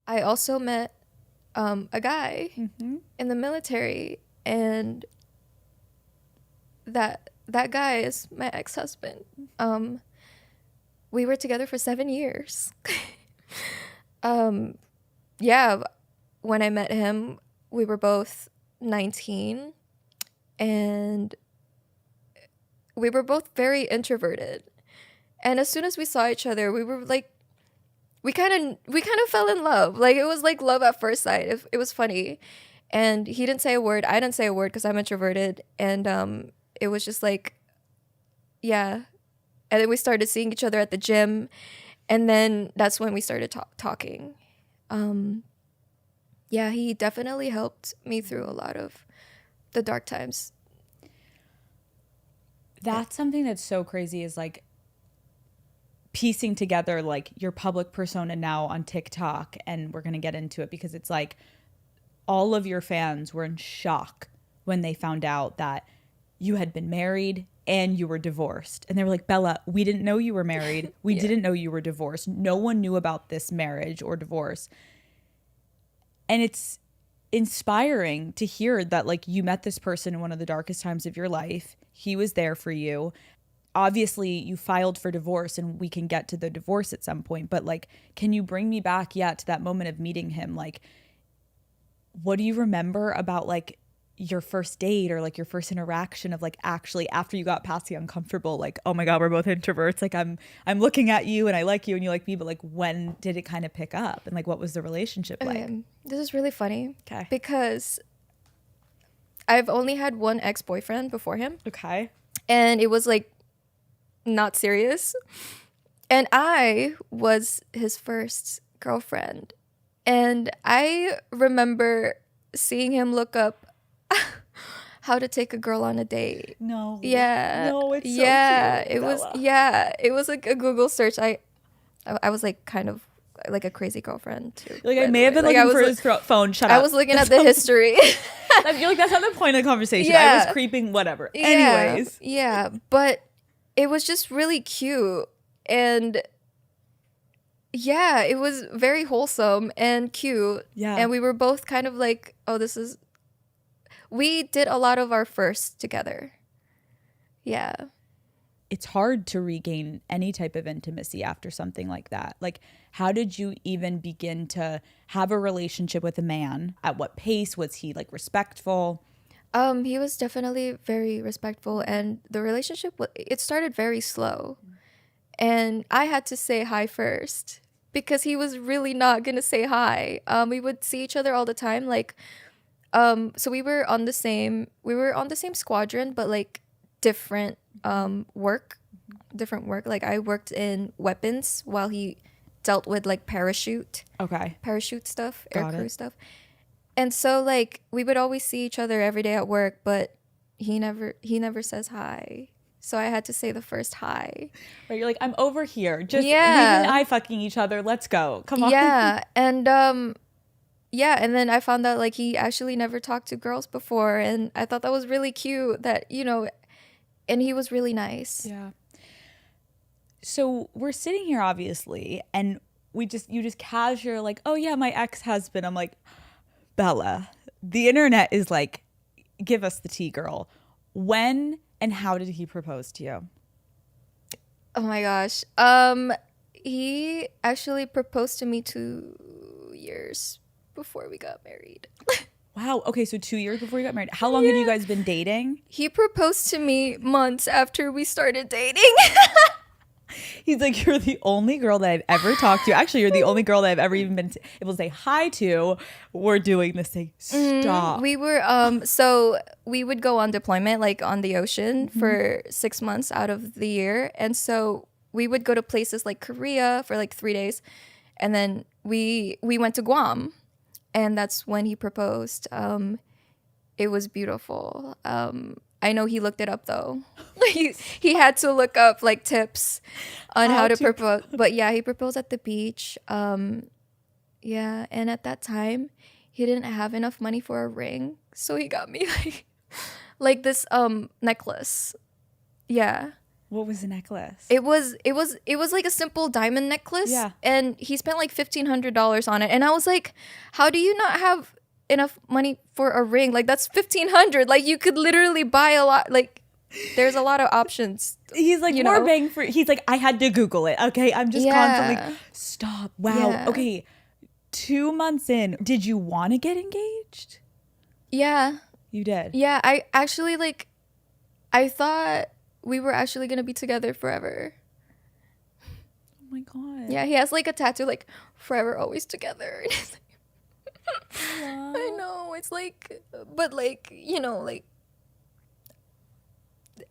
I also met a guy Mm-hmm. in the military, and that guy is my ex-husband. We were together for 7 years. um, yeah, when I met him, we were both 19, and we were both very introverted. And as soon as we saw each other, we were like, we kind of fell in love. Like it was like love at first sight. It was funny, and he didn't say a word. I didn't say a word because I'm introverted, and it was just like, yeah. And then we started seeing each other at the gym, and then that's when we started talking. Um, yeah, he definitely helped me through a lot of the dark times. That's something that's so crazy is like piecing together like your public persona now on TikTok, and we're going to get into it because it's like all of your fans were in shock when they found out that you had been married and you were divorced. And they were like, Bella, we didn't know you were married. We Yeah. didn't know you were divorced. No one knew about this marriage or divorce. And it's inspiring to hear that like you met this person in one of the darkest times of your life. He was there for you. Obviously you filed for divorce, and we can get to the divorce at some point, but like, can you bring me back to that moment of meeting him? Like, what do you remember about like your first date or like your first interaction of like actually after you got past the uncomfortable, like, oh my God, we're both introverts, like I'm looking at you and I like you and you like me, but like when did it kind of pick up, and like what was the relationship like? This is really funny. Okay. Because I've only had one ex-boyfriend before him, Okay. and it was like not serious. And I was his first girlfriend. And I remember seeing him look up how to take a girl on a date. No. Yeah. No, it's so yeah. cute, It was Bella. it was like a Google search. I was like kind of like a crazy girlfriend too. Like I by the may have way. been Like looking for his phone. Shut up. I was looking at the history. I feel like that's not the point of the conversation. I Yeah. was creeping, whatever. Yeah. Anyways. Yeah, but it was just really cute, and yeah, it was very wholesome and cute. Yeah. And we were both kind of like, oh, we did a lot of our firsts together. Yeah. It's hard to regain any type of intimacy after something like that. Like, how did you even begin to have a relationship with a man? At what pace? Was he like respectful? He was definitely very respectful, and the relationship it started very slow. And I had to say hi first because he was really not going to say hi. We would see each other all the time, like so we were on the same squadron, but like different work, different work. Like I worked in weapons while he dealt with like Okay. parachute stuff, Got aircrew it. stuff. And so like we would always see each other every day at work, but he never says hi. So I had to say the first hi. Right. You're like, I'm over here. Just Yeah. we and I fucking each other. Let's go. Come on. Yeah, and yeah, and then I found out like he actually never talked to girls before, and I thought that was really cute that, and he was really nice. Yeah. So we're sitting here obviously, and you just casual like, oh yeah, my ex-husband. I'm like, Bella, the internet is like, give us the tea, girl. When and how did he propose to you? Oh my gosh. He actually proposed to me 2 years before we got married. Wow. Okay, so 2 years before you got married. How long have you guys been dating? He proposed to me months after we started dating. He's like, you're the only girl that I've ever talked to. Actually, you're the only girl that I've ever even been able to say hi to. We're doing this thing. Stop. We were so we would go on deployment like on the ocean for 6 months out of the year, and so we would go to places like Korea for like 3 days, and then we went to Guam, and that's when he proposed. It was beautiful. I know he looked it up though. He had to look up like tips on how to propose. But yeah, he proposed at the beach. Yeah, and at that time, he didn't have enough money for a ring, so he got me like this necklace. Yeah. What was the necklace? It was like a simple diamond necklace. Yeah. And he spent like $1,500 on it. And I was like, how do you not have enough money for a ring? Like, that's $1,500. Like, you could literally buy a lot. Like, there's a lot of options. He's like, more bang for. He's like, I had to Google it. Okay, I'm just constantly. Stop. Wow. Yeah. Okay. 2 months in, did you want to get engaged? Yeah. You did. Yeah. I actually I thought we were actually gonna be together forever. Oh my god. Yeah. He has like a tattoo like forever, always together. I know. It's like, but like, you know, like,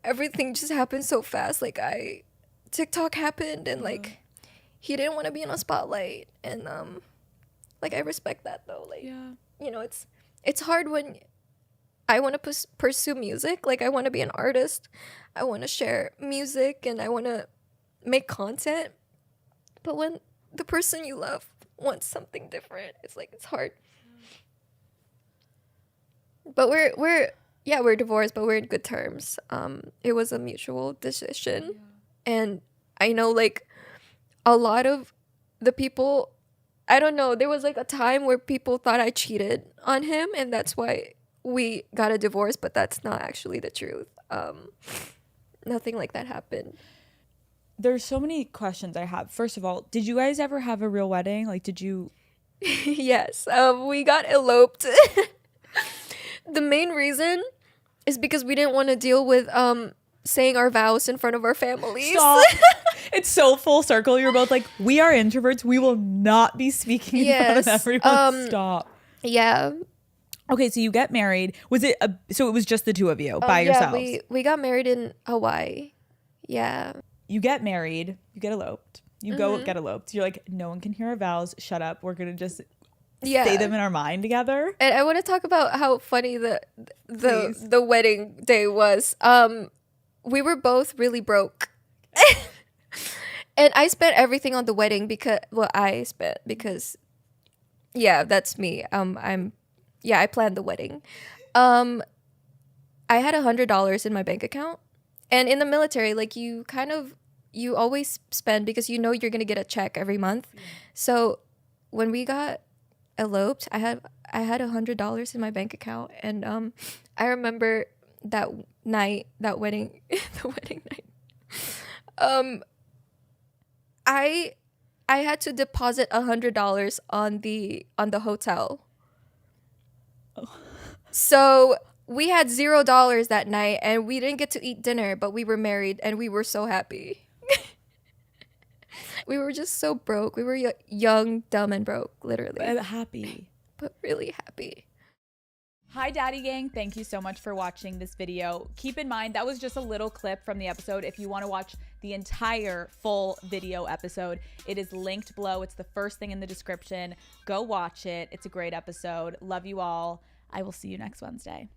everything just happened so fast. Like, TikTok happened, and like, he didn't want to be in a spotlight, and like, I respect that though. Like, you know, it's hard when I want to pursue music. Like, I want to be an artist, I want to share music, and I want to make content. But when the person you love wants something different, it's like, it's hard. But we're divorced, but we're in good terms. It was a mutual decision. And I know, like, a lot of the people, I don't know, there was like a time where people thought I cheated on him, and that's why we got a divorce, but that's not actually the truth. Nothing like that happened. There's so many questions I have. First of all, did you guys ever have a real wedding? Like, did you? Yes, we got eloped. The main reason is because we didn't want to deal with saying our vows in front of our families. Stop. It's so full circle. You're both like, we are introverts. We will not be speaking in front of everyone. Stop. Yeah. Okay, so you get married. Was it so it was just the two of you by yourselves? Yeah, we got married in Hawaii. Yeah. You get married. You get eloped. You go get eloped. You're like, no one can hear our vows. Shut up. We're gonna just say them in our mind together. And I want to talk about how funny the wedding day was. We were both really broke. And I spent everything on the wedding because yeah, that's me. I planned the wedding. I had $100 in my bank account, and in the military, like, you always spend because you know you're gonna get a check every month. So when we got eloped, I had $100 in my bank account, and I remember that night, that wedding, the wedding night. I had to deposit $100 on the hotel. Oh. So we had $0 that night, and we didn't get to eat dinner, but we were married, and we were so happy. We were just so broke. We were young, dumb, and broke, literally. But happy. But really happy. Hi, Daddy Gang. Thank you so much for watching this video. Keep in mind, that was just a little clip from the episode. If you want to watch the entire full video episode, it is linked below. It's the first thing in the description. Go watch it. It's a great episode. Love you all. I will see you next Wednesday.